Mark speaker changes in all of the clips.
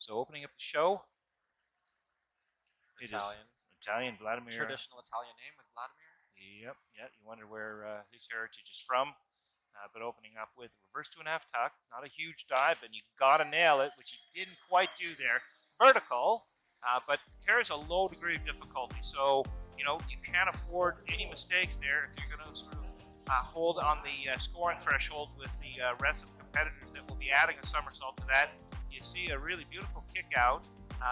Speaker 1: So opening up the show.
Speaker 2: Italian,
Speaker 1: Vladimir.
Speaker 2: Traditional Italian name with Vladimir.
Speaker 1: Yep, yeah. You wonder where his heritage is from. But opening up with reverse 2.5 tuck. Not a huge dive, and you got to nail it, which he didn't quite do there. Vertical, but carries a low degree of difficulty. So, you can't afford any mistakes there if you're going to sort of hold on the scoring threshold with the rest of the competitors that will be adding a somersault to that. You see a really beautiful kick out,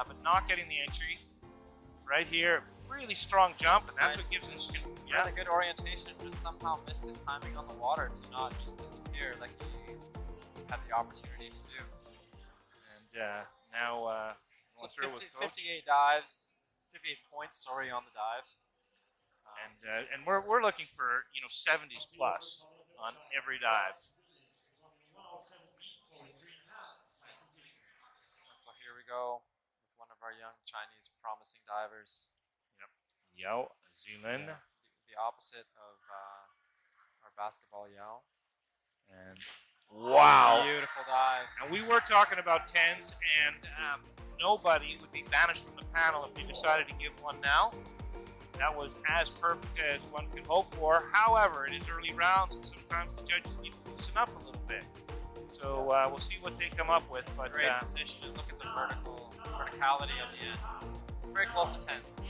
Speaker 1: but not getting the entry. Right here, really strong jump, and that's what gives him
Speaker 2: really good orientation. Just somehow missed his timing on the water to not just disappear like he had the opportunity to do.
Speaker 1: And now,
Speaker 2: so 58 dives, 58 points. Sorry, on the dive.
Speaker 1: And we're looking for 70s plus on every dive.
Speaker 2: So here we go. One of our young Chinese promising divers.
Speaker 1: Yep. Yao Zilin.
Speaker 2: Yeah, the opposite of our basketball Yao.
Speaker 1: And wow.
Speaker 2: Beautiful dive.
Speaker 1: And we were talking about 10s, and nobody would be banished from the panel if they decided to give one now. That was as perfect as one could hope for. However, it is early rounds, and sometimes the judges need to loosen up a little bit. So we'll see what they come up with. But
Speaker 2: great position, and look at the verticality of the end. Very close to 10s.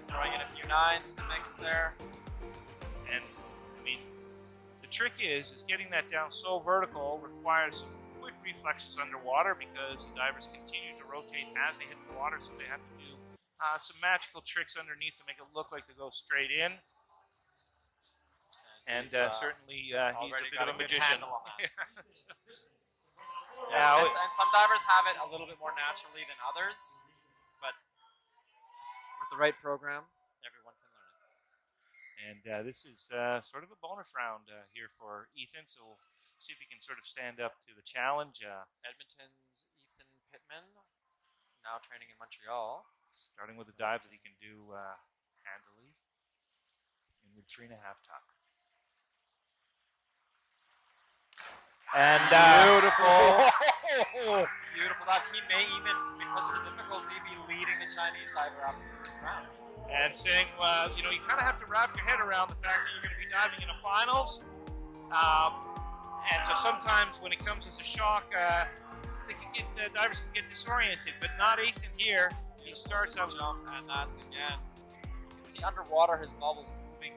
Speaker 2: Throwing in a few 9s in the mix there.
Speaker 1: And I mean, the trick is getting that down so vertical requires some quick reflexes underwater because the divers continue to rotate as they hit the water, so they have to do some magical tricks underneath to make it look like they go straight in. And certainly he's a bit of a magician.
Speaker 2: And some divers have it a little bit more naturally than others, but with the right program, everyone can learn it.
Speaker 1: And this is sort of a bonus round here for Ethan, so we'll see if he can sort of stand up to the challenge.
Speaker 2: Edmonton's Ethan Pittman, now training in Montreal.
Speaker 1: Starting with the dives that he can do handily in with 3.5 tuck.
Speaker 2: And beautiful. Beautiful dive. He may even, because of the difficulty, be leading the Chinese diver after the first round.
Speaker 1: And saying, you kind of have to wrap your head around the fact that you're going to be diving in a finals. And so sometimes when it comes as a shock, divers can get disoriented, but not Ethan here. He starts out
Speaker 2: jump, and that's again. You can see underwater his bubbles moving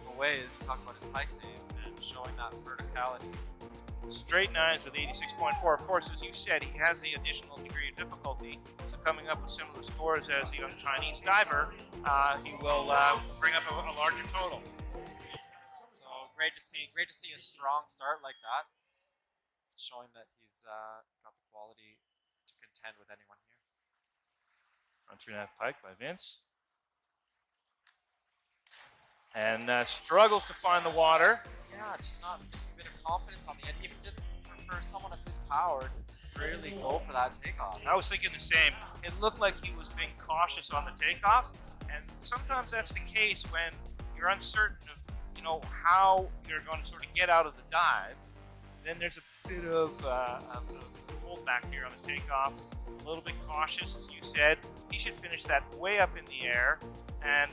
Speaker 2: away as we talk about his pike save and showing that verticality.
Speaker 1: Straight 9s with 86.4. Of course, as you said, he has the additional degree of difficulty. So coming up with similar scores as the young Chinese diver, he will bring up a larger total.
Speaker 2: So great to see a strong start like that, showing that he's got the quality to contend with anyone here.
Speaker 1: On 3.5 pike by Vince. And struggles to find the water.
Speaker 2: Yeah, just not missing a bit of confidence on the end. Even for someone of his power to really go for that takeoff.
Speaker 1: I was thinking the same. It looked like he was being cautious on the takeoff, and sometimes that's the case when you're uncertain of how you're going to sort of get out of the dive. Then there's a bit of holdback here on the takeoff. A little bit cautious, as you said. He should finish that way up in the air, and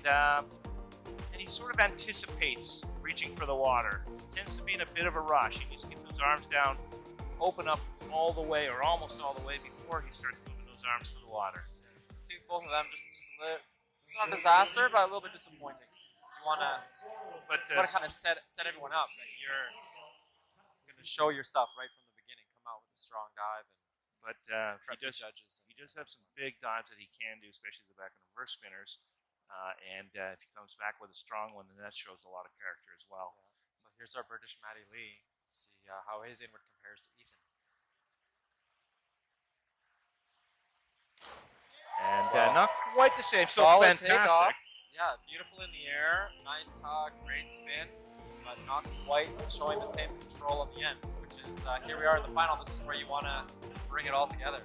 Speaker 1: he sort of anticipates reaching for the water. Tends to be in a bit of a rush. He needs to get those arms down, open up all the way or almost all the way before he starts moving those arms to the water.
Speaker 2: See both of them just a little. It's not a disaster, but a little bit disappointing. So you want to kind of set everyone up that you're going to show your stuff right from the beginning. Come out with a strong dive and.
Speaker 1: But he does have some big dives that he can do, especially the back and reverse spinners. And if he comes back with a strong one, then that shows a lot of character as well.
Speaker 2: Yeah. So here's our British Matty Lee. Let's see how his inward compares to Ethan.
Speaker 1: And not quite the same. So
Speaker 2: solid
Speaker 1: fantastic.
Speaker 2: Takeoff. Yeah, beautiful in the air. Nice tuck, great spin, but not quite showing the same control at the end, which is here we are in the final. This is where you want to bring it all together.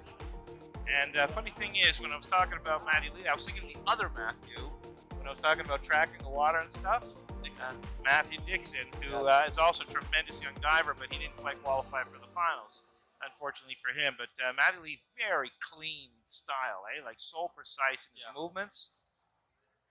Speaker 1: And funny thing is, when I was talking about Matty Lee, I was thinking the other Matthew, when I was talking about tracking the water and stuff. Matthew Dixon, who is also a tremendous young diver, but he didn't quite qualify for the finals. unfortunately for him. But Matty Lee, very clean style, eh? Like so precise in his movements.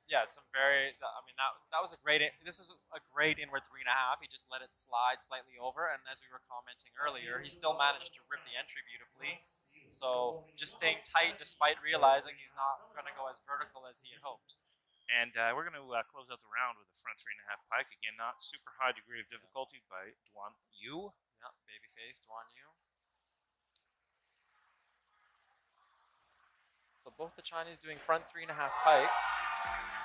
Speaker 2: Yeah, some very. I mean, that was a great. This is a great inward 3.5. He just let it slide slightly over, and as we were commenting earlier, he still managed to rip the entry beautifully. So just staying tight despite realizing he's not going to go as vertical as he had hoped.
Speaker 1: And we're going to close out the round with a front 3.5 pike. Again, not super high degree of difficulty by Duan Yu.
Speaker 2: Yeah, babyface Duan Yu. So both the Chinese doing front 3.5 pikes.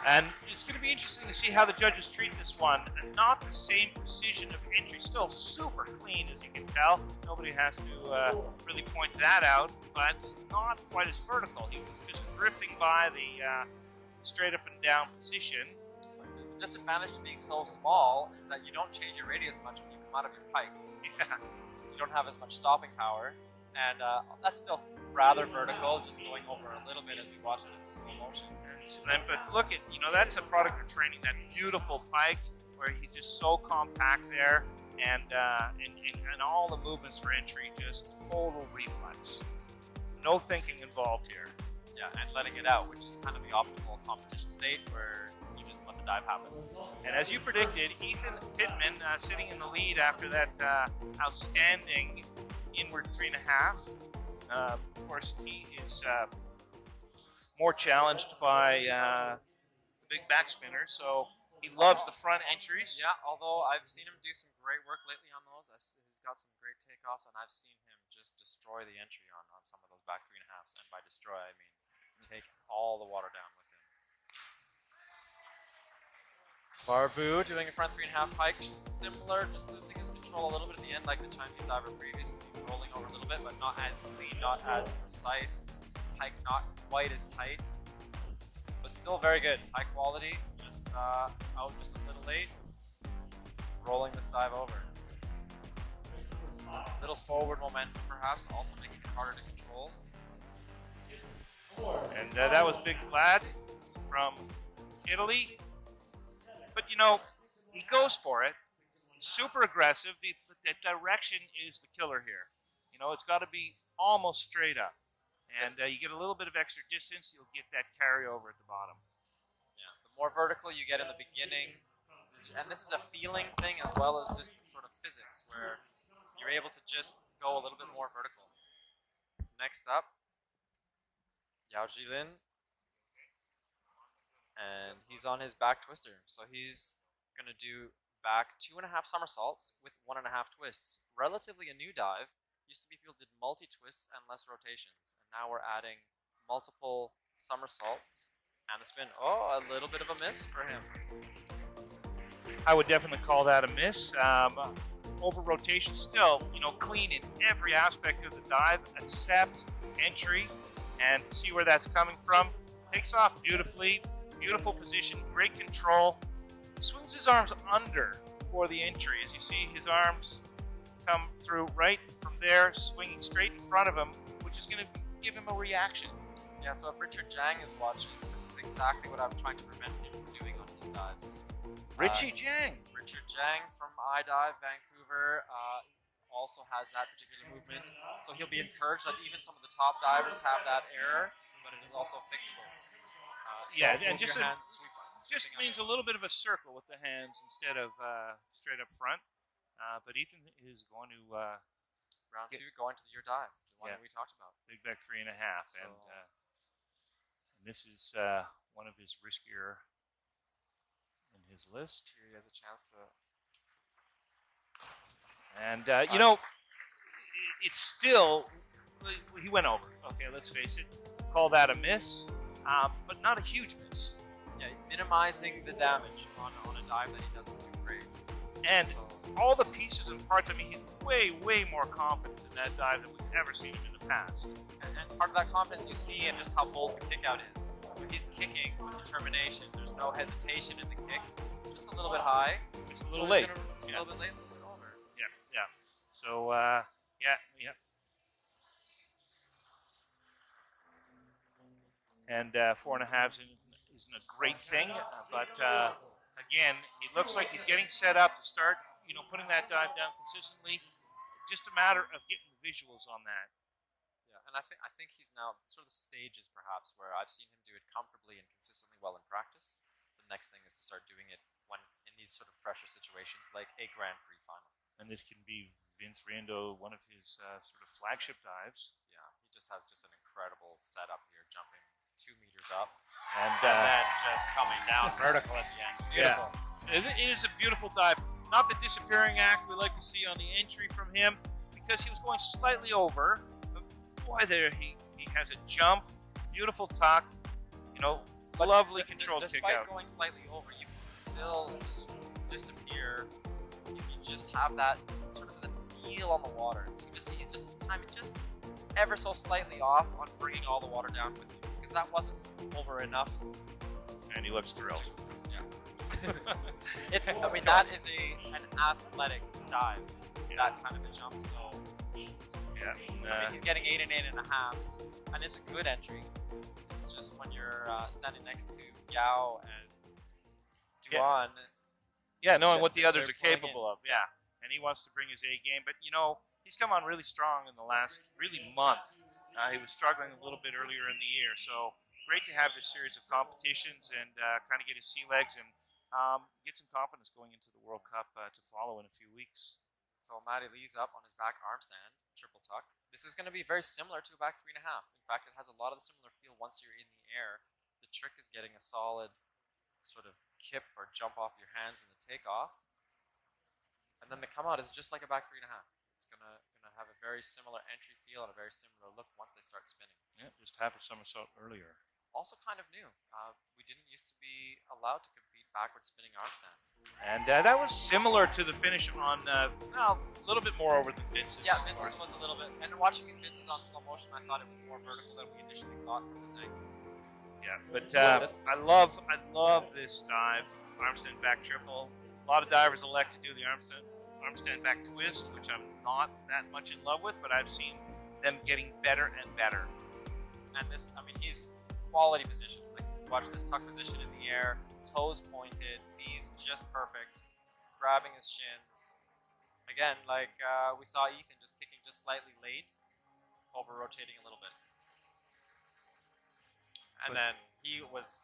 Speaker 1: And it's going to be interesting to see how the judges treat this one. And not the same precision of entry. Still super clean, as you can tell. Nobody has to really point that out. But not quite as vertical. He was just drifting by the straight up and down position.
Speaker 2: The disadvantage to being so small is that you don't change your radius much when you come out of your pike. You don't have as much stopping power. And that's still rather vertical, just going over a little bit as we watch it in slow motion.
Speaker 1: But look at, that's a product of training, that beautiful pike where he's just so compact there, and all the movements for entry, just total reflex. No thinking involved here.
Speaker 2: Yeah, and letting it out, which is kind of the optimal competition state where you just let the dive happen.
Speaker 1: And as you predicted, Ethan Pittman sitting in the lead after that outstanding inward 3.5. Of course, he is more challenged by the big backspinner, so he loves the front entries.
Speaker 2: Yeah, although I've seen him do some great work lately on those. He's got some great takeoffs, and I've seen him just destroy the entry on some of those back 3.5s. And by destroy, I mean take all the water down with him. Barbu doing a front 3.5 pike, similar, just losing his control a little bit at the end, like the Chinese diver previously, rolling over a little bit, but not as clean, not as precise. Pike not quite as tight, but still very good. High quality, just out just a little late, rolling this dive over. Little forward momentum, perhaps, also making it harder to control.
Speaker 1: And that was Big Vlad from Italy. But, he goes for it. Super aggressive. The direction is the killer here. It's got to be almost straight up. And you get a little bit of extra distance, you'll get that carryover at the bottom.
Speaker 2: Yeah, the more vertical you get in the beginning, and this is a feeling thing as well as just sort of physics, where you're able to just go a little bit more vertical. Next up, Yao Jilin. And he's on his back twister. So he's going to do back 2.5 somersaults with 1.5 twists. Relatively a new dive. Used to be people did multi-twists and less rotations. And now we're adding multiple somersaults and the spin. Oh, a little bit of a miss for him.
Speaker 1: I would definitely call that a miss. Over rotation still, clean in every aspect of the dive, except entry, and see where that's coming from. Takes off beautifully. Beautiful position, great control. Swings his arms under for the entry. As you see, his arms come through right from there, swinging straight in front of him, which is going to give him a reaction.
Speaker 2: Yeah, so if Richard Jang is watching, this is exactly what I'm trying to prevent him from doing on his dives.
Speaker 1: Richie Jang.
Speaker 2: Richard Jang from iDive Vancouver also has that particular movement. So he'll be encouraged that even some of the top divers have that error, but it is also fixable.
Speaker 1: And just means a little bit of a circle with the hands instead of straight up front. But Ethan is going to
Speaker 2: round 2, going to your dive, the one that we talked about.
Speaker 1: Big back 3.5, so, and this is one of his riskier in his list.
Speaker 2: Here he has a chance to.
Speaker 1: And it's still he went over. Okay, let's face it. Call that a miss. But not a huge miss.
Speaker 2: Yeah, minimizing the damage on a dive that he doesn't do great.
Speaker 1: And all the pieces and parts, he's way, way more confident in that dive than we've ever seen him in the past.
Speaker 2: And part of that confidence you see in just how bold the kick out is. So he's kicking with determination. There's no hesitation in the kick. Just a little bit high.
Speaker 1: Just a little late.
Speaker 2: A little bit late, a little bit over.
Speaker 1: Yeah. So, yeah. And 4.5 isn't a great thing, but again, it looks like he's getting set up to start, putting that dive down consistently. just a matter of getting the visuals on that.
Speaker 2: Yeah, and I think he's now sort of the stages perhaps where I've seen him do it comfortably and consistently well in practice. The next thing is to start doing it when in these sort of pressure situations like a Grand Prix final.
Speaker 1: And this can be Vince Reindo, one of his sort of flagship dives.
Speaker 2: Yeah, he just has just an incredible setup here, jumping 2 meters up
Speaker 1: and
Speaker 2: then just coming down vertical at the end. Beautiful.
Speaker 1: Yeah, it is a beautiful dive. Not the disappearing act we like to see on the entry from him, because he was going slightly over. But boy, there he has a jump, beautiful tuck, but lovely controlled kick out.
Speaker 2: Despite going slightly over, you can still just disappear if you just have that sort of the feel on the water. So he's just his timing just ever so slightly off on bringing all the water down with you, because that wasn't over enough.
Speaker 1: And he looks thrilled.
Speaker 2: Yeah. That is an athletic dive, that kind of a jump. So
Speaker 1: yeah,
Speaker 2: he's getting 8 and 8.5s, and it's a good entry. It's just when you're standing next to Yao and Duan.
Speaker 1: Yeah, knowing what the others are capable of. Yeah, and he wants to bring his A game, but he's come on really strong in the last month. He was struggling a little bit earlier in the year, so great to have this series of competitions and kind of get his sea legs and get some confidence going into the World Cup to follow in a few weeks.
Speaker 2: So Matty Lee's up on his back arm stand, triple tuck. This is going to be very similar to a back 3.5. In fact, it has a lot of the similar feel once you're in the air. The trick is getting a solid sort of kip or jump off your hands in the takeoff. And then the come out is just like a back 3.5. It's gonna have a very similar entry feel and a very similar look once they start spinning.
Speaker 1: Yeah, just half a somersault earlier.
Speaker 2: Also kind of new. We didn't used to be allowed to compete backward spinning arm stands.
Speaker 1: And that was similar to the finish on, a little bit more over than Vince's.
Speaker 2: Yeah, Vince's was a little bit. And watching Vince's on slow motion, I thought it was more vertical than we initially thought from this angle.
Speaker 1: Yeah, but I love this dive, arm stand back triple. A lot of divers elect to do the arm stand back twist, which I'm not that much in love with, but I've seen them getting better and better.
Speaker 2: And this, he's quality position. Like, watch this tuck position in the air, toes pointed, knees just perfect, grabbing his shins. Again, we saw Ethan just kicking just slightly late, over rotating a little bit. And then he was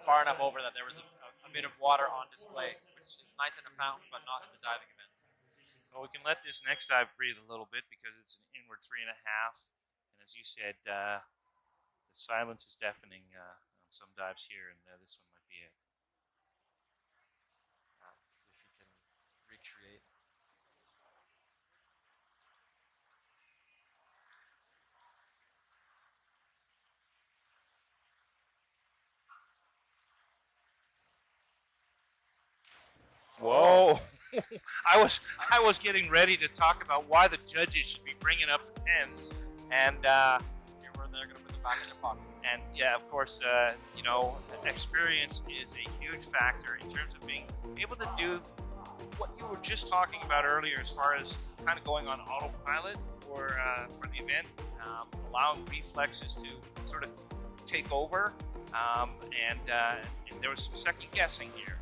Speaker 2: far enough over that there was a bit of water on display, which is nice in a fountain, but not in the diving event.
Speaker 1: Well, we can let this next dive breathe a little bit because it's an inward 3.5. And as you said, the silence is deafening on some dives here, and this one might be it.
Speaker 2: Let's see if he can recreate.
Speaker 1: Whoa! I was getting ready to talk about why the judges should be bringing up the 10s, and
Speaker 2: here where they're going to put them back in their pocket.
Speaker 1: And yeah, of course, experience is a huge factor in terms of being able to do what you were just talking about earlier, as far as kind of going on autopilot for the event, allowing reflexes to sort of take over, and there was some second guessing here.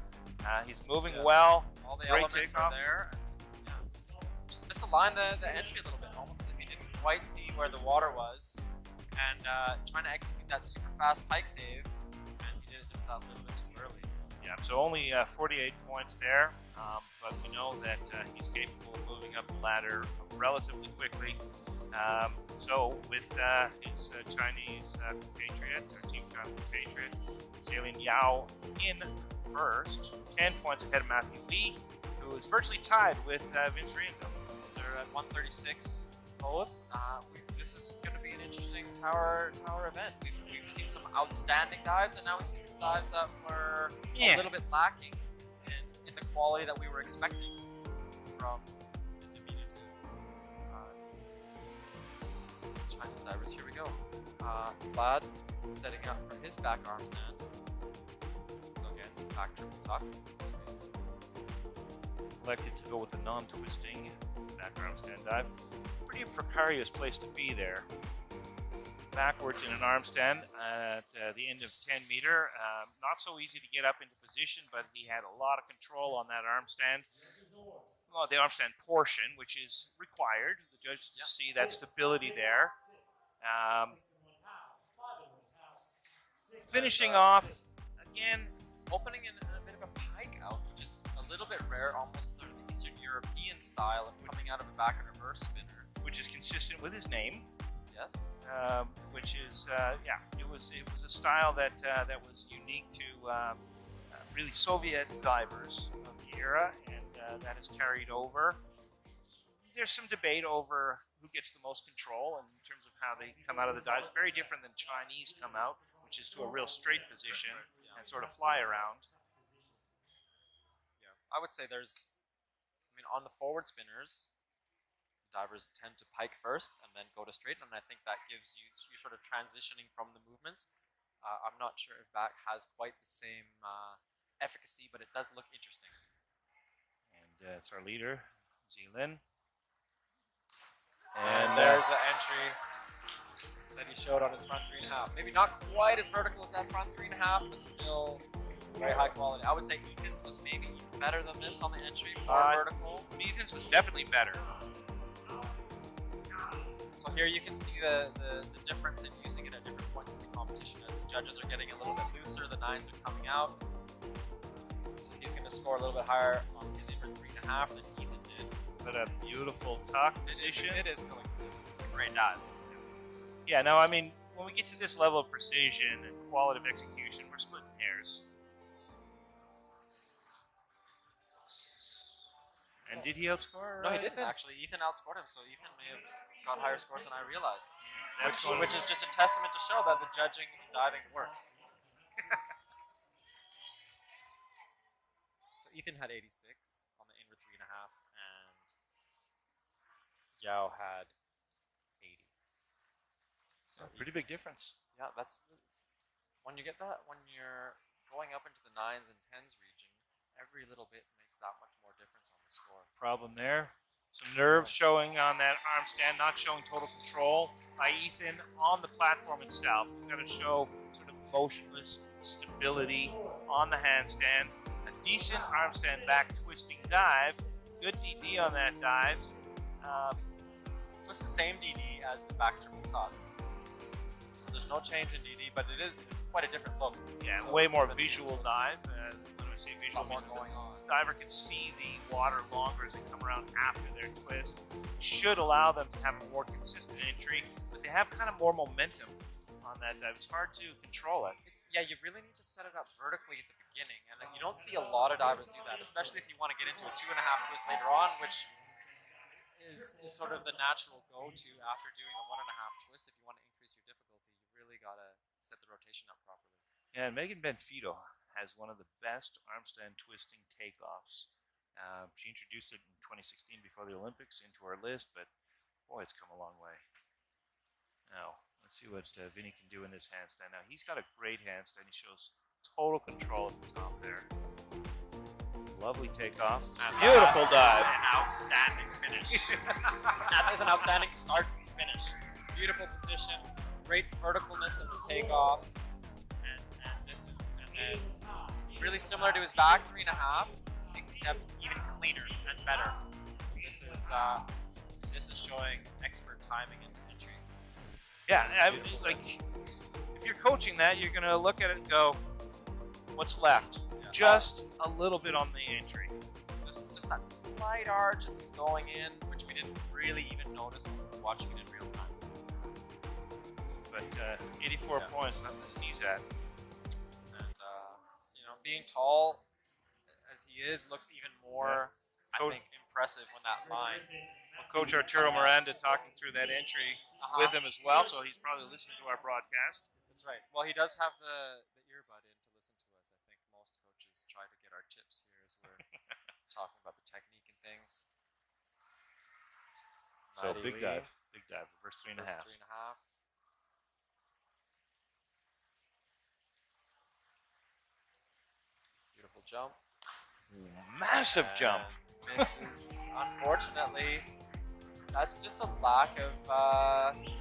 Speaker 1: He's moving well.
Speaker 2: All the
Speaker 1: great
Speaker 2: elements
Speaker 1: takeoff.
Speaker 2: are there. Yeah. Just misaligned the entry a little bit, almost as if he didn't quite see where the water was, and trying to execute that super fast pike save, and he did it just that little bit too early.
Speaker 1: Yeah, so only 48 points there, but we know that he's capable of moving up the ladder relatively quickly. So with his Chinese compatriot, or Team China compatriot, Zilin Yao in first, 10 points ahead of Matthew Lee, who is virtually tied with Vince Reindo.
Speaker 2: They're at 136 both. This is going to be an interesting tower event. We've seen some outstanding dives, and now we've seen some dives that were a little bit lacking in the quality that we were expecting from the diminutive Chinese divers. Here we go. Vlad setting up for his back arm stand. So again, back triple tuck. So he's
Speaker 1: elected to go with the non-twisting back arm stand dive. Pretty precarious place to be there. Backwards in an arm stand at the end of 10 meter. Not so easy to get up into position, but he had a lot of control on that arm stand. well, the arm stand portion, which is required. The judge to see that stability there. Finishing off, again,
Speaker 2: opening in a bit of a pike out, which is a little bit rare, almost sort of the Eastern European style of coming out of the back and reverse spinner.
Speaker 1: Which is consistent with his name.
Speaker 2: Yes.
Speaker 1: Which is, it was a style that was unique to really Soviet divers of the era, and that has carried over. There's some debate over who gets the most control in terms of how they come out of the dives. Very different than Chinese come out, which is to a real straight position and sort of fly around.
Speaker 2: Yeah, I would say on the forward spinners, divers tend to pike first and then go to straight, and I think that gives you sort of transitioning from the movements. I'm not sure if that has quite the same efficacy, but it does look interesting.
Speaker 1: And it's our leader, Zealand.
Speaker 2: And there's the entry that he showed on his front 3.5. Maybe not quite as vertical as that front 3.5, but still very high quality. I would say Ethan's was maybe even better than this on the entry, more vertical.
Speaker 1: Ethan's was definitely better.
Speaker 2: So here you can see the difference in using it at different points in the competition. As the judges are getting a little bit looser, the 9s are coming out. So he's going to score a little bit higher on his invert 3.5 than Ethan did.
Speaker 1: But a beautiful tuck position.
Speaker 2: It is still it's a great dive.
Speaker 1: Yeah, no, I mean, when we get to this level of precision and quality of execution, we're splitting hairs. And did he outscore?
Speaker 2: No, he didn't actually. Ethan outscored him, so Ethan may have got higher scores than I realized. Which is just a testament to show that the judging in diving works. So Ethan had 86 on the inward 3.5, and Yao had 80. So
Speaker 1: pretty big difference.
Speaker 2: Yeah, that's when you get that, when you're going up into the 9s and 10s region, every little bit makes that much more difference on the score.
Speaker 1: Problem there. Some nerves showing on that arm stand, not showing total control by Ethan on the platform itself. You've got to show sort of motionless stability on the handstand. A decent arm stand back twisting dive. Good DD on that dive.
Speaker 2: So it's the same DD as the back triple tuck. So there's no change in DD, but it's quite a different look.
Speaker 1: Yeah,
Speaker 2: so
Speaker 1: way more visual dive. When I say visual,
Speaker 2: more going on.
Speaker 1: The diver can see the water longer as they come around after their twist. Should allow them to have a more consistent entry, but they have kind of more momentum on that dive. It's hard to control it.
Speaker 2: You really need to set it up vertically at the beginning, and you don't see a lot of divers do that, especially if you want to get into a 2.5 twist later on, which is sort of the natural go-to after doing a 1.5 twist. If you want to increase your difficulty, you really got to set the rotation up properly.
Speaker 1: Yeah, and Megan Benfito has one of the best arm stand twisting takeoffs. She introduced it in 2016 before the Olympics into our list, but boy, it's come a long way. Now, let's see what Vinny can do in this handstand. Now, he's got a great handstand. He shows total control at the top there. Lovely takeoff. Beautiful dive.
Speaker 2: An outstanding finish. That is an outstanding start to finish. Beautiful position, great verticalness of the takeoff and distance. And then really similar to his back 3.5, except even cleaner and better. So this is showing expert timing and entry.
Speaker 1: Yeah, I mean, like if you're coaching that, you're gonna look at it and go, what's left? Yeah. Just a little bit on the entry.
Speaker 2: Just that slight arch as it's going in, which we didn't really even notice when we were watching it in real time.
Speaker 1: But 84 points, nothing to sneeze at.
Speaker 2: And being tall as he is, looks even more, I think, impressive when that line.
Speaker 1: Well, Coach Arturo Miranda talking through that entry with him as well, so he's probably listening to our broadcast.
Speaker 2: That's right. Well, he does have the earbud in to listen to us. I think most coaches try to get our tips here as we're talking about the technique and things.
Speaker 1: So big dive, reverse 3.5.
Speaker 2: Reverse 3.5. Beautiful jump.
Speaker 1: Massive jump.
Speaker 2: This is, unfortunately, that's just a lack of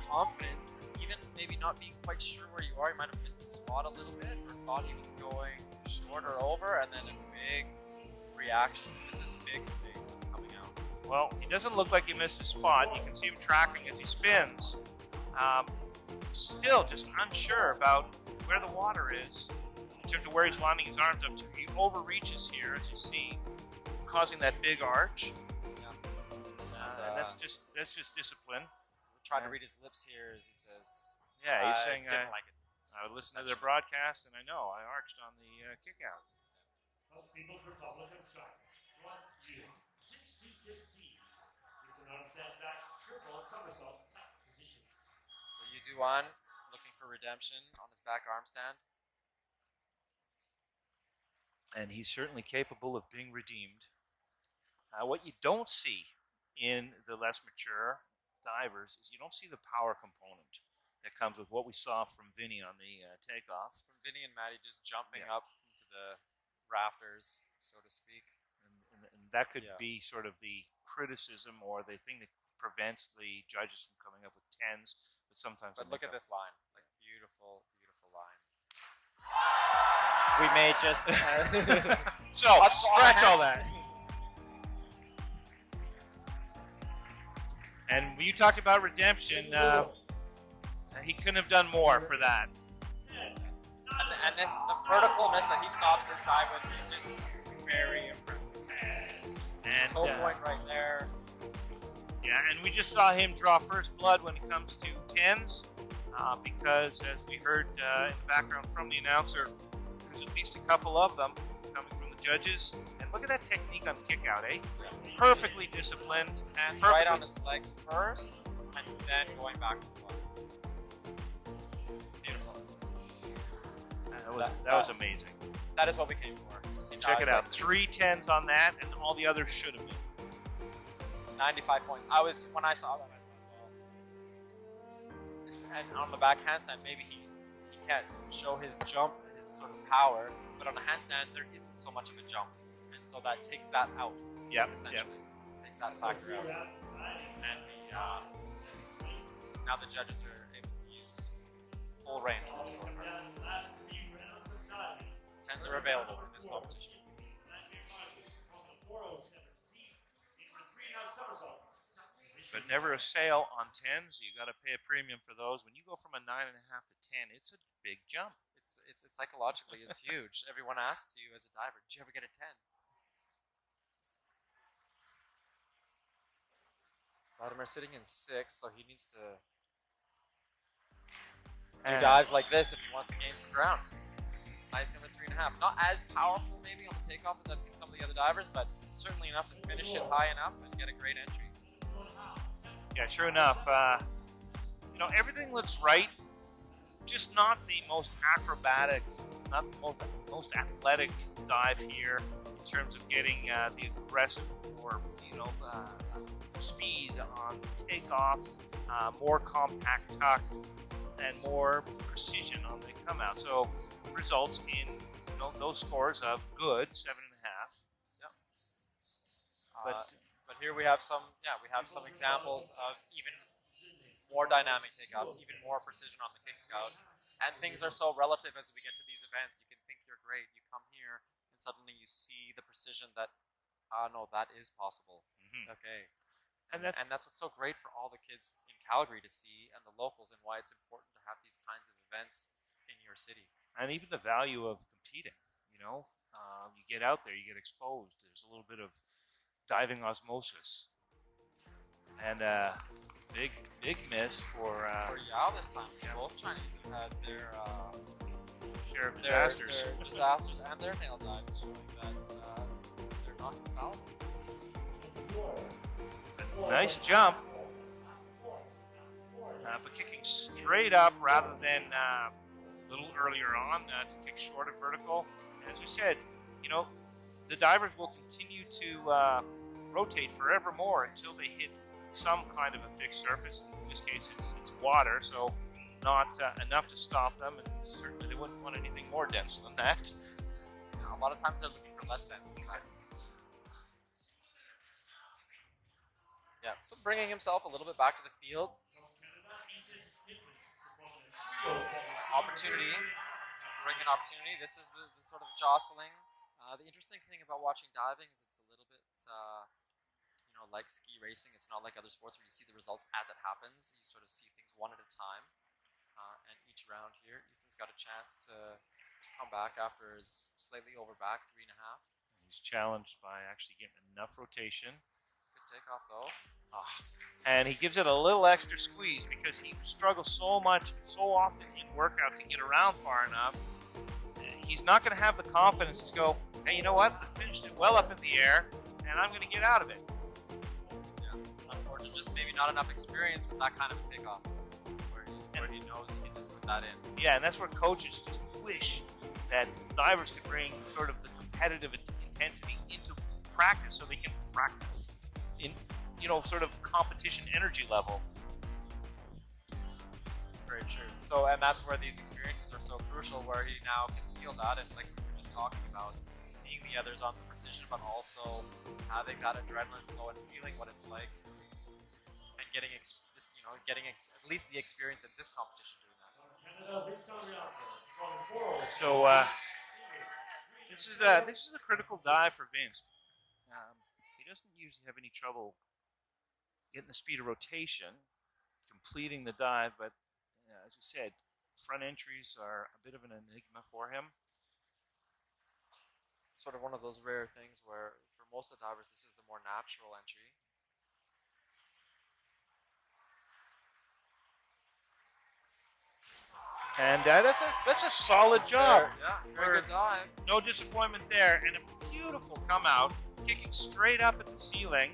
Speaker 2: confidence. Even maybe not being quite sure where you are. You might have missed a spot a little bit or thought he was going short or over, and then a big reaction. This is a big mistake. coming out.
Speaker 1: Well, he doesn't look like he missed a spot. You can see him tracking as he spins. Still just unsure about where the water is in terms of where he's lining his arms up to. He overreaches here, as you see, causing that big arch.
Speaker 2: Yeah.
Speaker 1: And that's just discipline.
Speaker 2: Trying to read his lips here as he says,
Speaker 1: yeah, he's saying,
Speaker 2: didn't like it.
Speaker 1: I would listen to their broadcast, and I know I arched on the kick out.
Speaker 3: People's Republic of China. 626C is an uneventful triple somersault position.
Speaker 2: So Yuduan looking for redemption on his back arm stand.
Speaker 1: And he's certainly capable of being redeemed. What you don't see in the less mature divers is you don't see the power component that comes with what we saw from Vinny on the takeoff.
Speaker 2: From Vinny and Maddie just jumping up into the rafters, so to speak.
Speaker 1: And that could be sort of the criticism or the thing that prevents the judges from coming up with 10s. But sometimes.
Speaker 2: But look at this line, like beautiful, beautiful line. We may just
Speaker 1: so scratch all that. And when you talked about redemption, he couldn't have done more for that.
Speaker 2: And this, the vertical miss that he stops this dive with is just very impressive.
Speaker 1: And
Speaker 2: toe point right there.
Speaker 1: Yeah, and we just saw him draw first blood when it comes to 10s, because as we heard in the background from the announcer, there's at least a couple of them coming from the judges. And look at that technique on kick out, eh? Perfectly disciplined.
Speaker 2: Hands right on his legs first, and then going back to the blood. Beautiful.
Speaker 1: That was amazing.
Speaker 2: That is what we came for.
Speaker 1: Check it out. 3 10s on that, and all the others should have been.
Speaker 2: 95 points. When I saw that, I thought, and on the back handstand, maybe he can't show his jump, his sort of power, but on the handstand, there isn't so much of a jump. And so that takes that out, essentially. Takes that factor out. And now the judges are able to use full range of those scorecards. 10s are available in this competition.
Speaker 1: But never a sale on 10s. You got to pay a premium for those. When you go from a 9.5 to 10, it's a big jump.
Speaker 2: It's psychologically it's huge. Everyone asks you as a diver, did you ever get a 10? Vladimir sitting in 6, so he needs to do dives like this if he wants to gain some ground. Nice him at 3.5. Not as powerful maybe on the takeoff as I've seen some of the other divers, but certainly enough to finish it high enough and get a great entry.
Speaker 1: Yeah, sure enough. Everything looks right. Just not the most acrobatic, not the most athletic dive here in terms of getting the aggressive or speed on takeoff, more compact tuck, and more precision on the come out. So results in those scores of good 7.5.
Speaker 2: Yep. But here we have some examples of even more dynamic takeoffs, even more precision on the kick out. And things are so relative as we get to these events. You can think you're great. You come here, and suddenly you see the precision that, no, that is possible. Mm-hmm. Okay. And that's what's so great for all the kids in Calgary to see, and the locals, and why it's important to have these kinds of events in your city.
Speaker 1: And even the value of competing, you get out there, you get exposed. There's a little bit of diving osmosis. And big miss for
Speaker 2: Yao this time. So both Chinese have had their
Speaker 1: share of disasters.
Speaker 2: Their disasters and their nail dives, showing that they're not infallible.
Speaker 1: Nice jump, but kicking straight up rather than a little earlier on to kick short of vertical. And as we said, the divers will continue to rotate forevermore until they hit some kind of a fixed surface. In this case, it's water, so not enough to stop them, and certainly they wouldn't want anything more dense than that.
Speaker 2: A lot of times they're looking for less dense. Yeah, so bringing himself a little bit back to the fields. Opportunity, bring an opportunity. This is the sort of jostling. The interesting thing about watching diving is it's a little bit like ski racing, it's not like other sports where you see the results as it happens. You sort of see things one at a time. And each round here, Ethan's got a chance to come back after his slightly over back 3.5.
Speaker 1: He's challenged by actually getting enough rotation.
Speaker 2: Good takeoff though.
Speaker 1: And he gives it a little extra squeeze because he struggles so much, so often in workout to get around far enough. He's not going to have the confidence to go, hey, you know what? I finished it well up in the air, and I'm going to get out of it.
Speaker 2: Yeah, unfortunately, just maybe not enough experience with that kind of a takeoff, where he knows he can just put that in.
Speaker 1: Yeah, and that's where coaches just wish that divers could bring sort of the competitive intensity into practice so they can practice in, sort of competition energy level.
Speaker 2: Very true. So, and that's where these experiences are so crucial, where he now can feel that, and like we were just talking about, seeing the others on the precision, but also having that adrenaline flow and feeling what it's like, and getting at least the experience at this competition doing that.
Speaker 1: So this is a critical dive for Vince. He doesn't usually have any trouble getting the speed of rotation, completing the dive, but as you said, front entries are a bit of an enigma for him.
Speaker 2: Sort of one of those rare things where, for most of the divers, this is the more natural entry.
Speaker 1: And that's a solid job.
Speaker 2: Yeah, very good dive.
Speaker 1: No disappointment there, and a beautiful come out, kicking straight up at the ceiling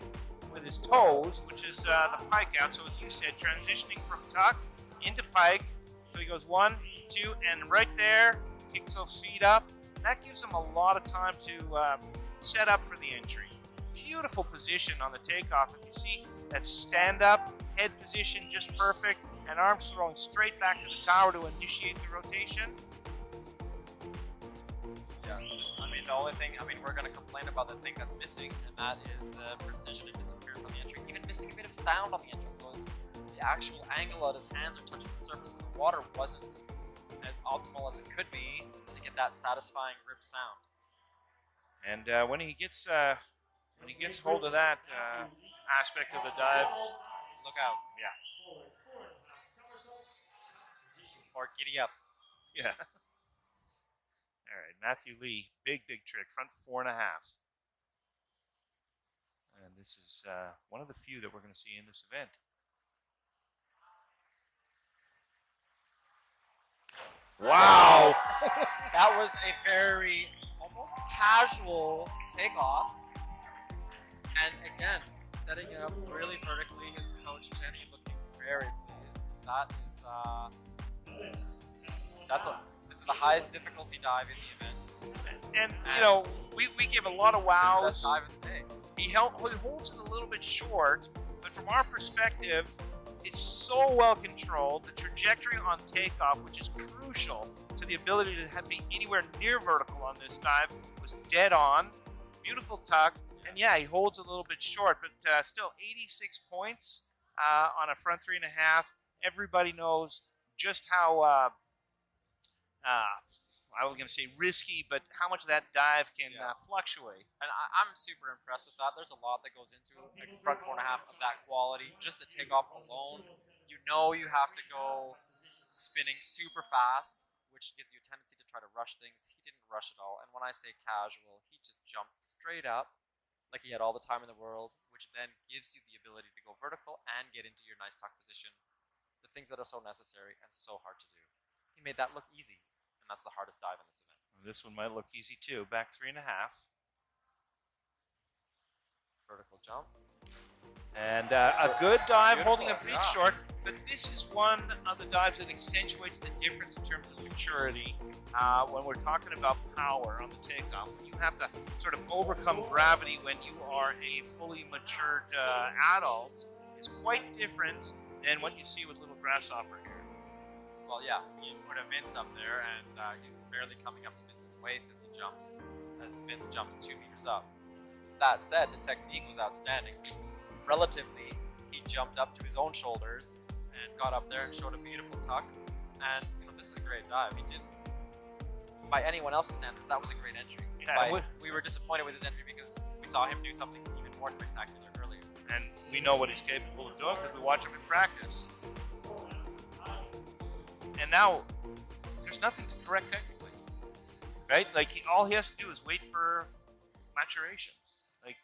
Speaker 1: with his toes, which is the pike out. So as you said, transitioning from tuck into pike. So he goes 1, 2, and right there, kicks those feet up. That gives him a lot of time to set up for the entry. Beautiful position on the takeoff. If you see that stand up, head position just perfect, and arms throwing straight back to the tower to initiate the rotation.
Speaker 2: Yeah, the only thing, we're going to complain about the thing that's missing, and that is the precision and disappearance on the entry. Even missing a bit of sound on the entry, so the actual angle that his hands are touching the surface of the water wasn't as optimal as it could be to get that satisfying rip sound.
Speaker 1: And when he gets hold of that aspect of the dive,
Speaker 2: look out.
Speaker 1: Yeah.
Speaker 2: Or giddy up.
Speaker 1: Yeah. All right, Matthew Lee, big trick, front 4.5. And this is one of the few that we're going to see in this event. Wow!
Speaker 2: That was a very almost casual takeoff. And again, setting it up really vertically. His coach Jenny looking very pleased. That is this is the highest difficulty dive in the event.
Speaker 1: And we give a lot of wows.
Speaker 2: Best dive of the day.
Speaker 1: He holds it a little bit short, but from our perspective, it's so well controlled. The trajectory on takeoff, which is crucial to the ability to be anywhere near vertical on this dive, was dead on. Beautiful tuck, and yeah, he holds a little bit short, but still 86 points on a front 3.5. Everybody knows just how I was going to say risky, but how much that dive can fluctuate.
Speaker 2: And I'm super impressed with that. There's a lot that goes into like front 4.5 of that quality. Just the takeoff alone, you have to go spinning super fast, which gives you a tendency to try to rush things. He didn't rush at all. And when I say casual, he just jumped straight up like he had all the time in the world, which then gives you the ability to go vertical and get into your nice tuck position. The things that are so necessary and so hard to do. He made that look easy. That's the hardest dive in this event.
Speaker 1: This one might look easy too. Back 3.5.
Speaker 2: Vertical jump.
Speaker 1: And a good dive, holding a bit short. But this is one of the dives that accentuates the difference in terms of maturity when we're talking about power on the takeoff. When you have to sort of overcome gravity when you are a fully matured adult, it's quite different than what you see with little grasshopper here.
Speaker 2: Well, yeah, you put a Vince up there, and he's barely coming up to Vince's waist as Vince jumps 2 meters up. That said, the technique was outstanding. Relatively, he jumped up to his own shoulders and got up there and showed a beautiful tuck. And this is a great dive. He didn't, by anyone else's standards, that was a great entry.
Speaker 1: Yeah,
Speaker 2: we were disappointed with his entry because we saw him do something even more spectacular earlier.
Speaker 1: And we know what he's capable of doing because we watch him in practice. And now, there's nothing to correct technically, right? Like, all he has to do is wait for maturation. Like,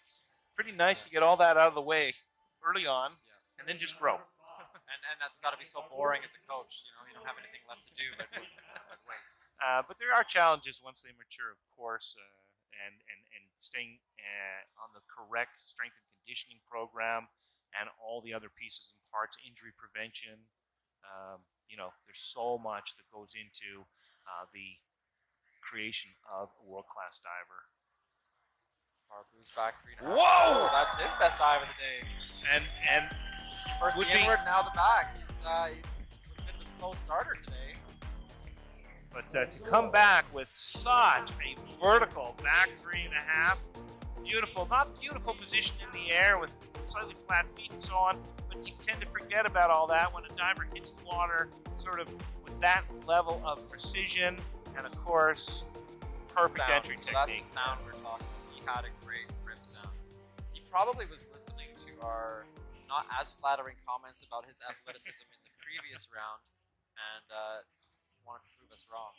Speaker 1: pretty nice to get all that out of the way early on, and then just grow.
Speaker 2: And that's got to be so boring as a coach. You know, you don't have anything left to do but wait.
Speaker 1: But there are challenges once they mature, of course, and staying on the correct strength and conditioning program and all the other pieces and parts, injury prevention. You know, there's so much that goes into the creation of a world-class diver.
Speaker 2: Harpoo's back 3.5.
Speaker 1: Whoa!
Speaker 2: That's his best dive of the day.
Speaker 1: And
Speaker 2: first the inward, now the back. He's was a bit of a slow starter today.
Speaker 1: But to come back with such a vertical back 3.5, beautiful, not beautiful position in the air with slightly flat feet and so on, but you tend to forget about all that when a diver hits the water sort of with that level of precision and, of course, perfect entry
Speaker 2: so
Speaker 1: technique.
Speaker 2: That's the sound we're talking about. He had a great rip sound. He probably was listening to our not as flattering comments about his athleticism in the previous round and wanted to prove us wrong,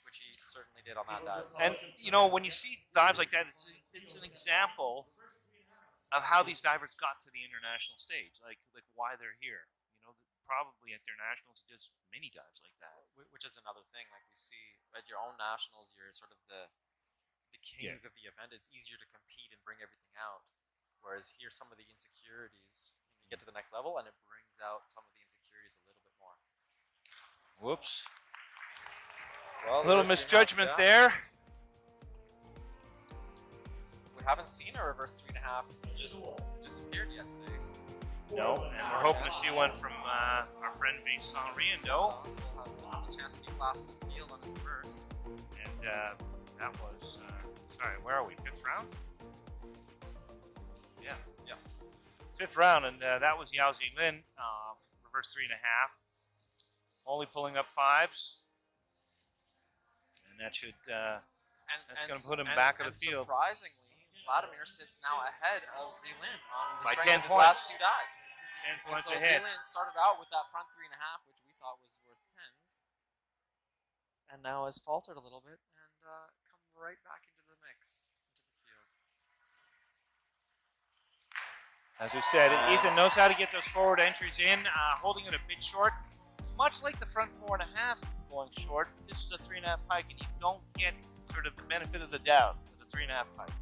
Speaker 2: which he certainly did on that dive.
Speaker 1: And, you know, when you see dives like that, it's an example of how these divers got to the international stage, like why they're here. You know, probably at their nationals, just mini dives like that.
Speaker 2: Which is another thing, like we see at your own nationals, you're sort of the kings of the event. It's easier to compete and bring everything out. Whereas here, some of the insecurities, you get to the next level and it brings out some of the insecurities a little bit more.
Speaker 1: Whoops.
Speaker 2: Well,
Speaker 1: a little misjudgment there.
Speaker 2: We haven't seen a reverse 3.5 just disappeared yet today.
Speaker 1: No, and we're hoping to see one from our friend Vincent Reindo.
Speaker 2: We'll have a chance to be class in the field on his reverse.
Speaker 1: And that was, sorry, where are we? 5th round? Yeah. 5th round, and that was Yao Zilin, reverse 3.5. Only pulling up 5s. And that should, that's going to put him back of the field.
Speaker 2: Surprisingly, Vladimir sits now ahead of Zilin on the
Speaker 1: by
Speaker 2: strength
Speaker 1: 10
Speaker 2: of his
Speaker 1: points.
Speaker 2: last 2 dives.
Speaker 1: 10 points
Speaker 2: so
Speaker 1: ahead.
Speaker 2: Zilin started out with that front 3.5, which we thought was worth 10s, and now has faltered a little bit and come right back into the mix, into the field.
Speaker 1: As we said, Ethan knows how to get those forward entries in, holding it a bit short. Much like the front 4.5 going short, this is a 3.5 pike, and you don't get sort of the benefit of the doubt with the 3.5 pike.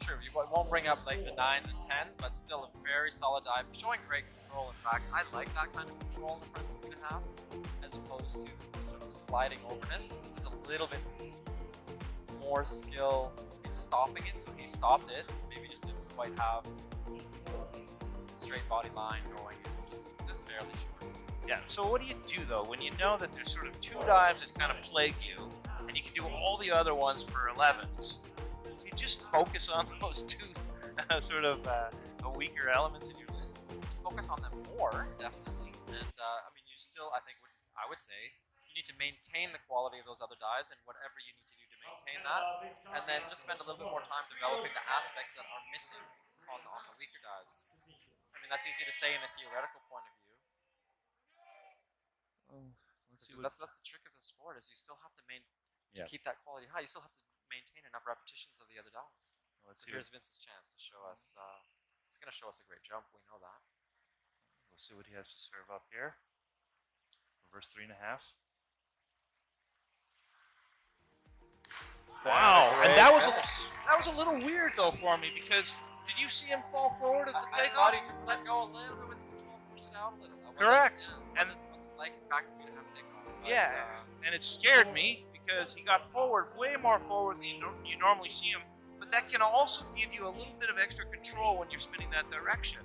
Speaker 2: True, you won't bring up like the 9s and 10s, but still a very solid dive, showing great control. In fact, I like that kind of control in the front 3.5, as opposed to the sort of sliding overness. This is a little bit more skill in stopping it, so he stopped it, maybe just didn't quite have the straight body line going in, just barely short.
Speaker 1: Yeah, so what do you do, though, when you know that there's sort of 2 dives that kind of plague you, and you can do all the other ones for 11s? You just focus on those 2 sort of weaker elements in your list.
Speaker 2: Focus on them more, definitely. And, I mean, you still, I think, I would say, you need to maintain the quality of those other dives and whatever you need to do to maintain that, and then just spend a little bit more time developing the aspects that are missing on the weaker dives. I mean, that's easy to say in a theoretical point of view. That's the trick of the sport, is you still have to keep that quality high. You still have to maintain enough repetitions of the other dives. So here's Vince's chance to show us. He's going to show us a great jump. We know that.
Speaker 1: We'll see what he has to serve up here. Reverse 3.5. Wow, and that was a little weird though for me, because did you see him fall forward at the takeoff?
Speaker 2: I thought he just let go a little bit with control, pushed it out a little.
Speaker 1: Correct.
Speaker 2: And it wasn't like his back 3.5 takeoff.
Speaker 1: Yeah, and it scared me because he got forward, way more forward than you normally see him. But that can also give you a little bit of extra control when you're spinning that direction.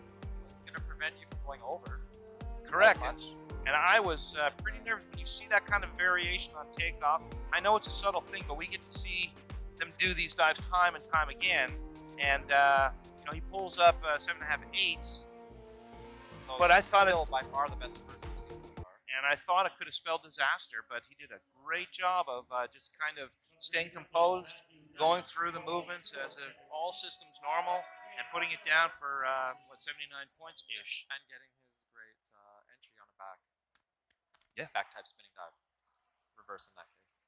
Speaker 2: It's going to prevent you from going over.
Speaker 1: Correct. And I was pretty nervous when you see that kind of variation on takeoff. I know it's a subtle thing, but we get to see them do these dives time and time again. And you know, he pulls up 7.5 8s.
Speaker 2: So
Speaker 1: but I thought
Speaker 2: still by far the best person we've seen so far.
Speaker 1: And I thought it could have spelled disaster, but he did a great job of just kind of staying composed, going through the movements as if all systems normal, and putting it down for, 79 points-ish.
Speaker 2: And getting his great entry on a back.
Speaker 1: Yeah.
Speaker 2: Back type spinning dive. Reverse in that case.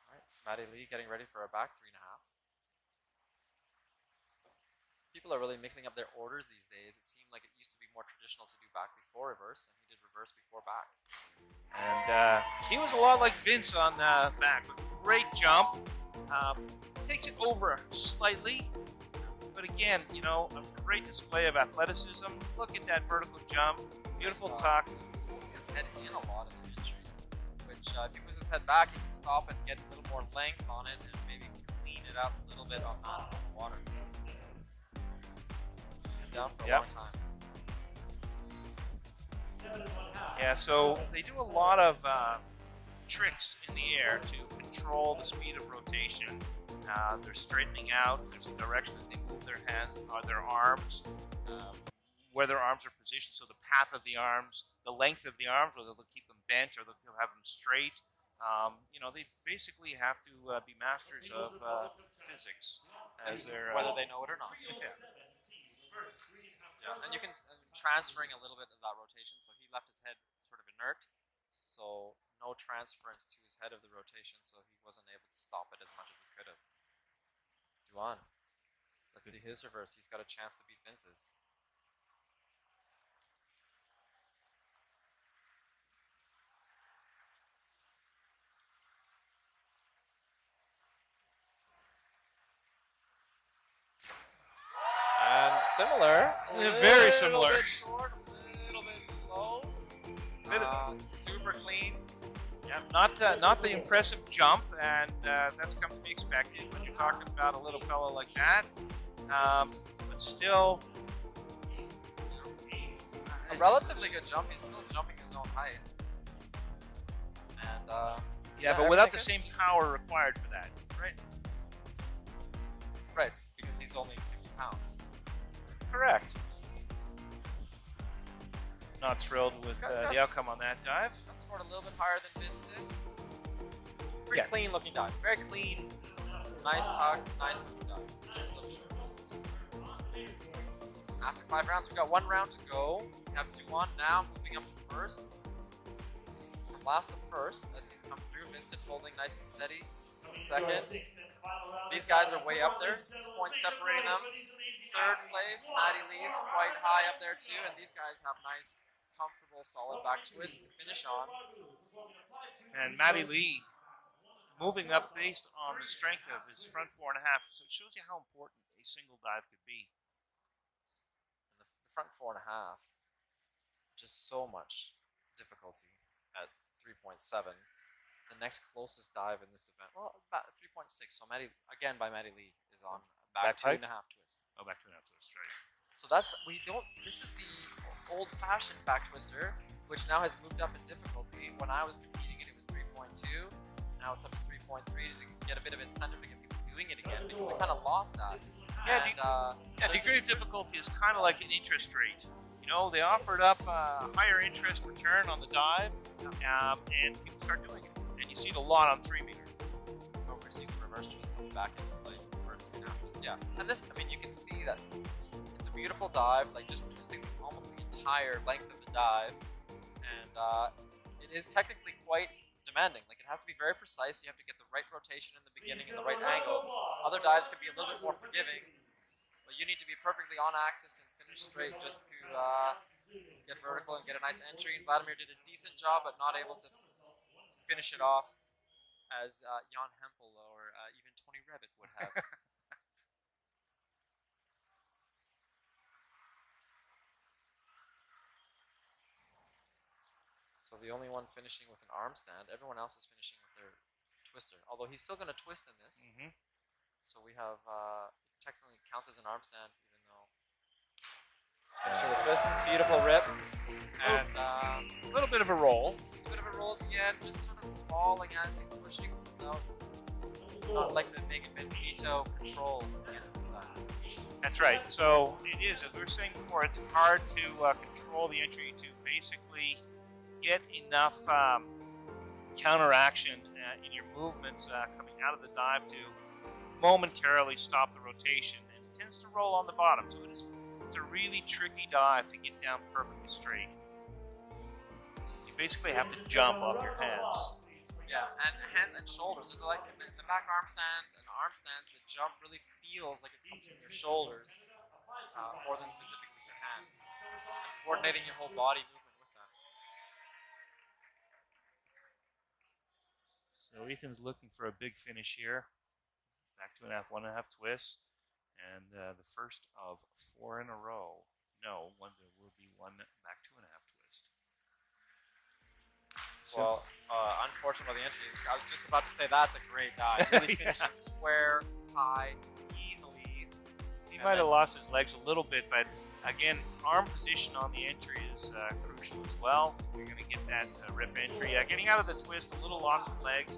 Speaker 2: All right. Matty Lee getting ready for a back 3.5. People are really mixing up their orders these days. It seemed like it used to be more traditional to do back before reverse, and he did reverse before back.
Speaker 1: And he was a lot like Vince on back. Great jump. Takes it over slightly. But again, you know, a great display of athleticism. Look at that vertical jump. Beautiful tuck.
Speaker 2: He's moving his head in a lot of the entry, which if he moves his head back, he can stop and get a little more length on it and maybe clean it out a little bit on that water. Down for a long time.
Speaker 1: Yeah, so they do a lot of tricks in the air to control the speed of rotation. They're straightening out. There's a direction that they move their hands or their arms, where their arms are positioned. So the path of the arms, the length of the arms, whether they'll keep them bent or they'll have them straight. You know, they basically have to be masters of physics, as they're
Speaker 2: whether they know it or not. Yeah, and you can transferring a little bit of that rotation. So he left his head sort of inert, so no transference to his head of the rotation, so he wasn't able to stop it as much as he could have. Duan, let's see his reverse. He's got a chance to beat Vince's. And similar.
Speaker 1: Very similar.
Speaker 2: A little bit short, a little bit slow. Super clean.
Speaker 1: Yeah, not the impressive jump, and that's come to be expected when you're talking about a little fellow like that. But still,
Speaker 2: a relatively good jump. He's still jumping his own height. And
Speaker 1: yeah, but without the same power required for that.
Speaker 2: Right. Right, because he's only 50 pounds.
Speaker 1: Correct. Not thrilled with the outcome on that dive.
Speaker 2: That scored a little bit higher than Vince did. Pretty clean looking dive. Very clean. Nice tuck. Nice looking dive. Just a little short. After 5 rounds, we've got 1 round to go. We have Duan now moving up to first. From last to first as he's come through. Vincent holding nice and steady. Second. These guys are way up there. 6 points separating them. Third place, Matty Lee's quite high up there too, and these guys have nice, comfortable, solid back twists to finish on.
Speaker 1: And Matty Lee moving up based on the strength of his front 4.5, so it shows you how important a single dive could be.
Speaker 2: And the front 4.5, just so much difficulty at 3.7. The next closest dive in this event, well, about 3.6. So Matty Lee is on back 2.5 twist.
Speaker 1: Oh, back 2.5 twist, right.
Speaker 2: So this is the old-fashioned back twister, which now has moved up in difficulty. When I was competing it was 3.2. Now it's up to 3.3 to get a bit of incentive to get people doing it again, because we kind of lost that.
Speaker 1: Yeah, degree of difficulty is kind of like an interest rate. You know, they offered up a higher interest return on the dive, and people start doing it. And you see it a lot on 3 meter.
Speaker 2: Over see the reverse twist coming back into play. Reverse 3.5 twist, yeah. And this, I mean, you can see that it's a beautiful dive, like just twisting almost the entire length of the dive. And it is technically quite demanding. Like, it has to be very precise. You have to get the right rotation in the beginning and the right angle. Other dives can be a little bit more forgiving, but you need to be perfectly on axis and finish straight just to get vertical and get a nice entry. And Vladimir did a decent job, but not able to finish it off as Jan Hempel or even Tony Revitt would have. So the only one finishing with an arm stand, everyone else is finishing with their twister. Although he's still going to twist in this.
Speaker 1: Mm-hmm.
Speaker 2: So we have, technically counts as an arm stand, even though it's finishing with twist. Beautiful rip. And
Speaker 1: a little bit of a roll.
Speaker 2: Just a bit of a roll at the end, just sort of falling as he's pushing without, not like the big Benito control at the end of this time.
Speaker 1: That's right. So it is, as we were saying before, it's hard to control the entry to basically get enough counteraction in your movements coming out of the dive to momentarily stop the rotation, and it tends to roll on the bottom. So it's a really tricky dive to get down perfectly straight. You basically have to jump off your hands.
Speaker 2: Yeah, and hands and shoulders. There's like in the back arm stand and arm stands, the jump really feels like it comes from your shoulders more than specifically your hands. And coordinating your whole body movement with that.
Speaker 1: So Ethan's looking for a big finish here. Back 2.5, 1.5 twists, and the first of 4 in a row. No, there will be one back 2.5 twist.
Speaker 2: Well, unfortunate about the entries. I was just about to say that's a great dive. Really finishing square, high, easily.
Speaker 1: He might have lost his legs a little bit, but again, arm position on the entry is crucial as well. You're going to get that rip entry. Getting out of the twist, a little loss of legs.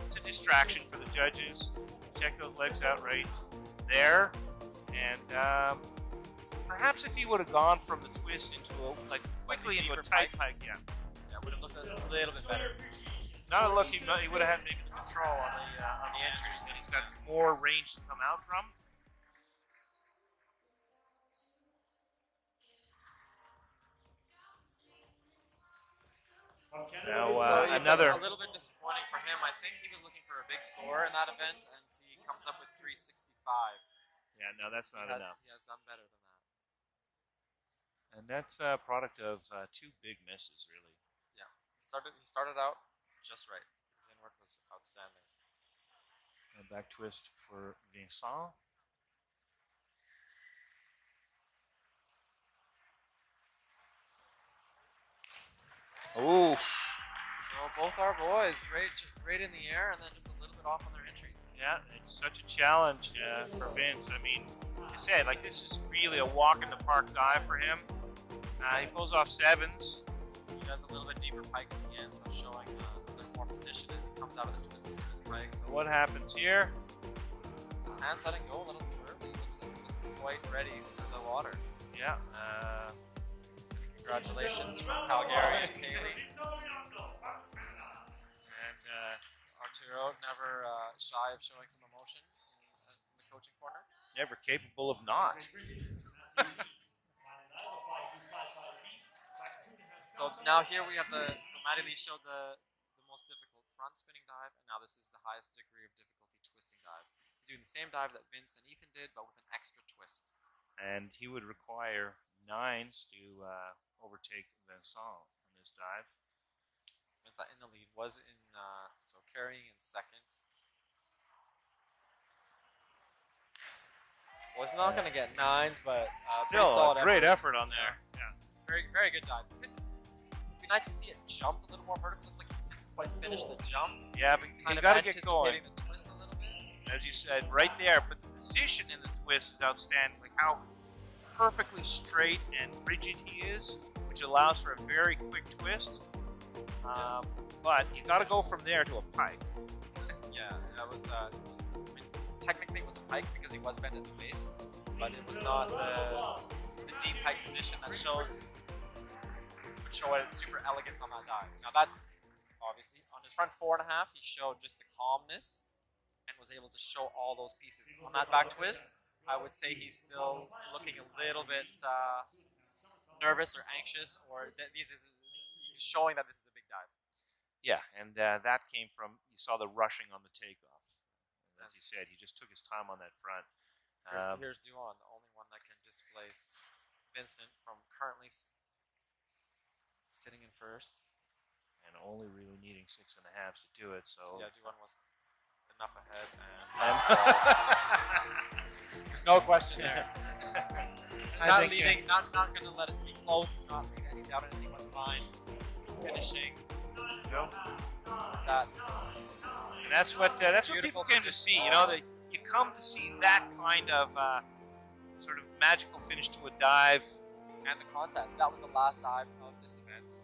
Speaker 1: It's a distraction for the judges. Check those legs out right there. And perhaps if he would have gone from the twist into quickly into a tight pike, yeah,
Speaker 2: would have looked a little bit better.
Speaker 1: Not a look, he would have had maybe the control on the entry, and he's got more range to come out from. Now another
Speaker 2: a little bit disappointing for him. I think he was looking for a big score in that event, and he comes up with 365.
Speaker 1: Yeah, no, that's not enough.
Speaker 2: He has done better than that.
Speaker 1: And that's a product of 2 big misses, really.
Speaker 2: Yeah, he started out just right. His inwork was outstanding.
Speaker 1: A back twist for Vincent. Oh.
Speaker 2: So both our boys, great in the air, and then just a little bit off on their entries.
Speaker 1: Yeah, it's such a challenge for Vince. I mean, like I said, this is really a walk in the park dive for him. He pulls off 7s.
Speaker 2: He does a little bit deeper pike at the end, so showing a little more position as he comes out of the twist into his pike.
Speaker 1: So what happens here?
Speaker 2: His hands letting go a little too early. Looks like he was quite ready for the water.
Speaker 1: Yeah.
Speaker 2: Congratulations from Calgary and Kaylee.
Speaker 1: And
Speaker 2: Arturo, never shy of showing some emotion in the coaching corner.
Speaker 1: Never capable of not.
Speaker 2: So now here we have so Matty Lee showed the most difficult front spinning dive, and now this is the highest degree of difficulty twisting dive. He's doing the same dive that Vince and Ethan did, but with an extra twist.
Speaker 1: And he would require 9s to overtake Vincent on this dive.
Speaker 2: Vincent in the lead, was in, so carrying in second. Was not going to get 9s, but
Speaker 1: still a great effort on there. Yeah.
Speaker 2: Very, very good dive. It'd be nice to see it jumped a little more vertically, like he didn't quite finish the jump.
Speaker 1: Yeah, but you got to get going.
Speaker 2: The twist a little bit.
Speaker 1: As you said, right there, but the position in the twist is outstanding. Like how perfectly straight and rigid he is, which allows for a very quick twist. But you got to go from there to a pike.
Speaker 2: Yeah, that was. Technically, it was a pike because he was bent at the waist, but it was not the deep pike position that would show it super elegance on that dive. Now that's obviously on his front 4.5. He showed just the calmness and was able to show all those pieces on that back twist. I would say he's still looking a little bit nervous or anxious, or he's showing that this is a big dive.
Speaker 1: Yeah, and that came from, you saw the rushing on the takeoff. As you said, he just took his time on that front.
Speaker 2: Here's Duan, the only one that can displace Vincent from currently sitting in first.
Speaker 1: And only really needing 6.5 to do it, so
Speaker 2: yeah, Duan was enough ahead. And no question there. Not going to let it be close, not leaving any doubt anything was fine. Finishing. That.
Speaker 1: And that's what people came to see. You know, you come to see that kind of sort of magical finish to a dive.
Speaker 2: And the contest. That was the last dive of this event.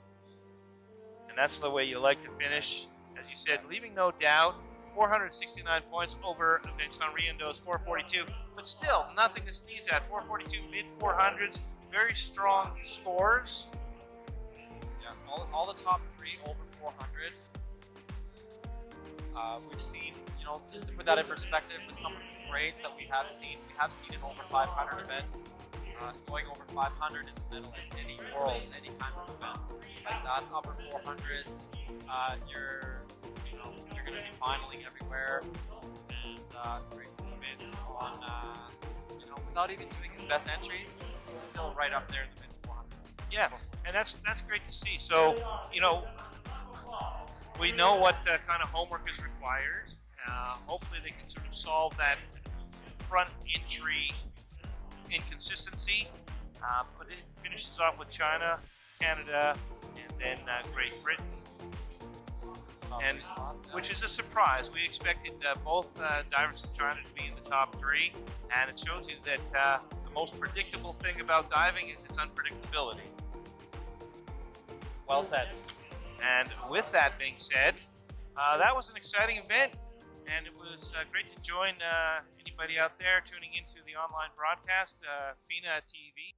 Speaker 1: And that's the way you like to finish. As you said, leaving no doubt. 469 points over Vincent Reindo's 442. But still, nothing to sneeze at. 442, mid-400s. Very strong scores.
Speaker 2: Yeah, all the top 3 over 400. We've seen, just to put that in perspective, with some of the grades that we have seen an over 500 event. Going over 500 is a medal at any Worlds, any kind of event like that. Upper 400s, you're going to be finaling everywhere, and great to see Vince on, without even doing his best entries, he's still right up there in the mid 400s.
Speaker 1: Yeah, and that's great to see. So, we know what kind of homework is required. Hopefully they can sort of solve that front entry inconsistency. But it finishes off with China, Canada, and then Great Britain. And which is a surprise. We expected both divers from China to be in the top 3, and it shows you that the most predictable thing about diving is its unpredictability.
Speaker 2: Well said.
Speaker 1: And with that being said, that was an exciting event, and it was great to join anybody out there tuning into the online broadcast, FINA TV.